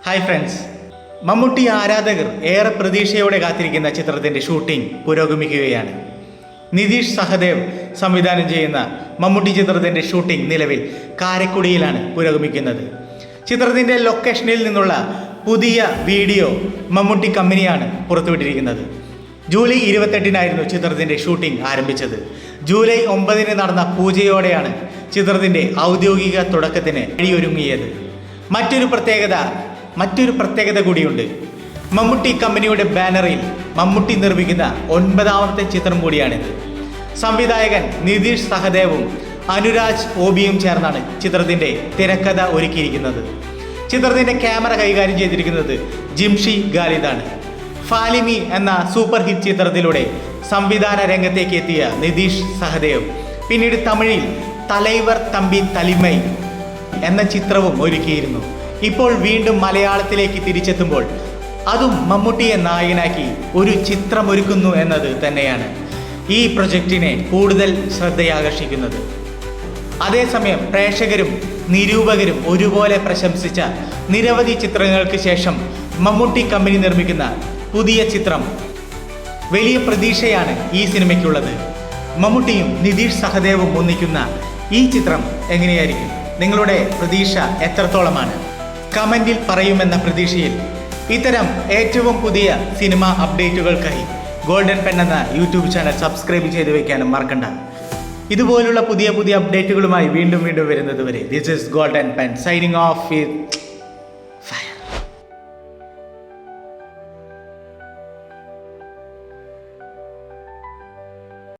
Hi friends, Mammootty ആരാധകർ ഏറെ പ്രതീക്ഷയോടെ കാത്തിരിക്കുന്ന ചിത്രത്തിൻ്റെ ഷൂട്ടിംഗ് പുരോഗമിക്കുകയാണ്. നിതീഷ് സഹദേവ് സംവിധാനം ചെയ്യുന്ന മമ്മൂട്ടി ചിത്രത്തിൻ്റെ ഷൂട്ടിംഗ് നിലവിൽ കാരക്കുടിയിലാണ് പുരോഗമിക്കുന്നത്. ചിത്രത്തിൻ്റെ ലൊക്കേഷനിൽ നിന്നുള്ള പുതിയ വീഡിയോ മമ്മൂട്ടി കമ്പനിയാണ് പുറത്തുവിട്ടിരിക്കുന്നത്. ജൂലൈ 28-നായിരുന്നു ചിത്രത്തിൻ്റെ ഷൂട്ടിംഗ് ആരംഭിച്ചത്. ജൂലൈ 9-ന് നടന്ന പൂജയോടെയാണ് ചിത്രത്തിൻ്റെ ഔദ്യോഗിക തുടക്കത്തിന് വഴിയൊരുങ്ങിയത്. മറ്റൊരു പ്രത്യേകത കൂടിയുണ്ട്. മമ്മൂട്ടി കമ്പനിയുടെ ബാനറിൽ മമ്മൂട്ടി നിർമ്മിക്കുന്ന 9ാമത്തെ ചിത്രം കൂടിയാണിത്. സംവിധായകൻ നിതീഷ് സഹദേവും അനുരാജ് ഓബിയും ചേർന്നാണ് ചിത്രത്തിൻ്റെ തിരക്കഥ ഒരുക്കിയിരിക്കുന്നത്. ചിത്രത്തിൻ്റെ ക്യാമറ കൈകാര്യം ചെയ്തിരിക്കുന്നത് ജിംഷി ഖാലിദാണ്. ഫാലിമി എന്ന സൂപ്പർ ഹിറ്റ് ചിത്രത്തിലൂടെ സംവിധാന രംഗത്തേക്ക് എത്തിയ നിതീഷ് സഹദേവ് പിന്നീട് തമിഴിൽ തലൈവർ തമ്പി തലിമൈ എന്ന ചിത്രവും ഒരുക്കിയിരുന്നു. ഇപ്പോൾ വീണ്ടും മലയാളത്തിലേക്ക് തിരിച്ചെത്തുമ്പോൾ അതും മമ്മൂട്ടിയെ നായകനാക്കി ഒരു ചിത്രമൊരുക്കുന്നു എന്നത് തന്നെയാണ് ഈ പ്രൊജക്റ്റിനെ കൂടുതൽ ശ്രദ്ധയാകർഷിക്കുന്നത്. അതേസമയം പ്രേക്ഷകരും നിരൂപകരും ഒരുപോലെ പ്രശംസിച്ച നിരവധി ചിത്രങ്ങൾക്ക് ശേഷം മമ്മൂട്ടി കമ്പനി നിർമ്മിക്കുന്ന പുതിയ ചിത്രം വലിയ പ്രതീക്ഷയാണ് ഈ സിനിമയ്ക്കുള്ളത്. മമ്മൂട്ടിയും നിതീഷ് സഹദേവും ഒന്നിക്കുന്ന ഈ ചിത്രം എങ്ങനെയായിരിക്കും? നിങ്ങളുടെ പ്രതീക്ഷ എത്രത്തോളമാണ്? കമൻറ്റിൽ പറയുമെന്ന പ്രതീക്ഷയിൽ ഇത്തരം ഏറ്റവും പുതിയ സിനിമ അപ്ഡേറ്റുകൾക്കായി ഗോൾഡൻ പെൻ എന്ന യൂട്യൂബ് ചാനൽ സബ്സ്ക്രൈബ് ചെയ്ത് വയ്ക്കാനും മറക്കണ്ട. ഇതുപോലുള്ള പുതിയ അപ്ഡേറ്റുകളുമായി വീണ്ടും വരുന്നത് വരെ this is golden pen signing off.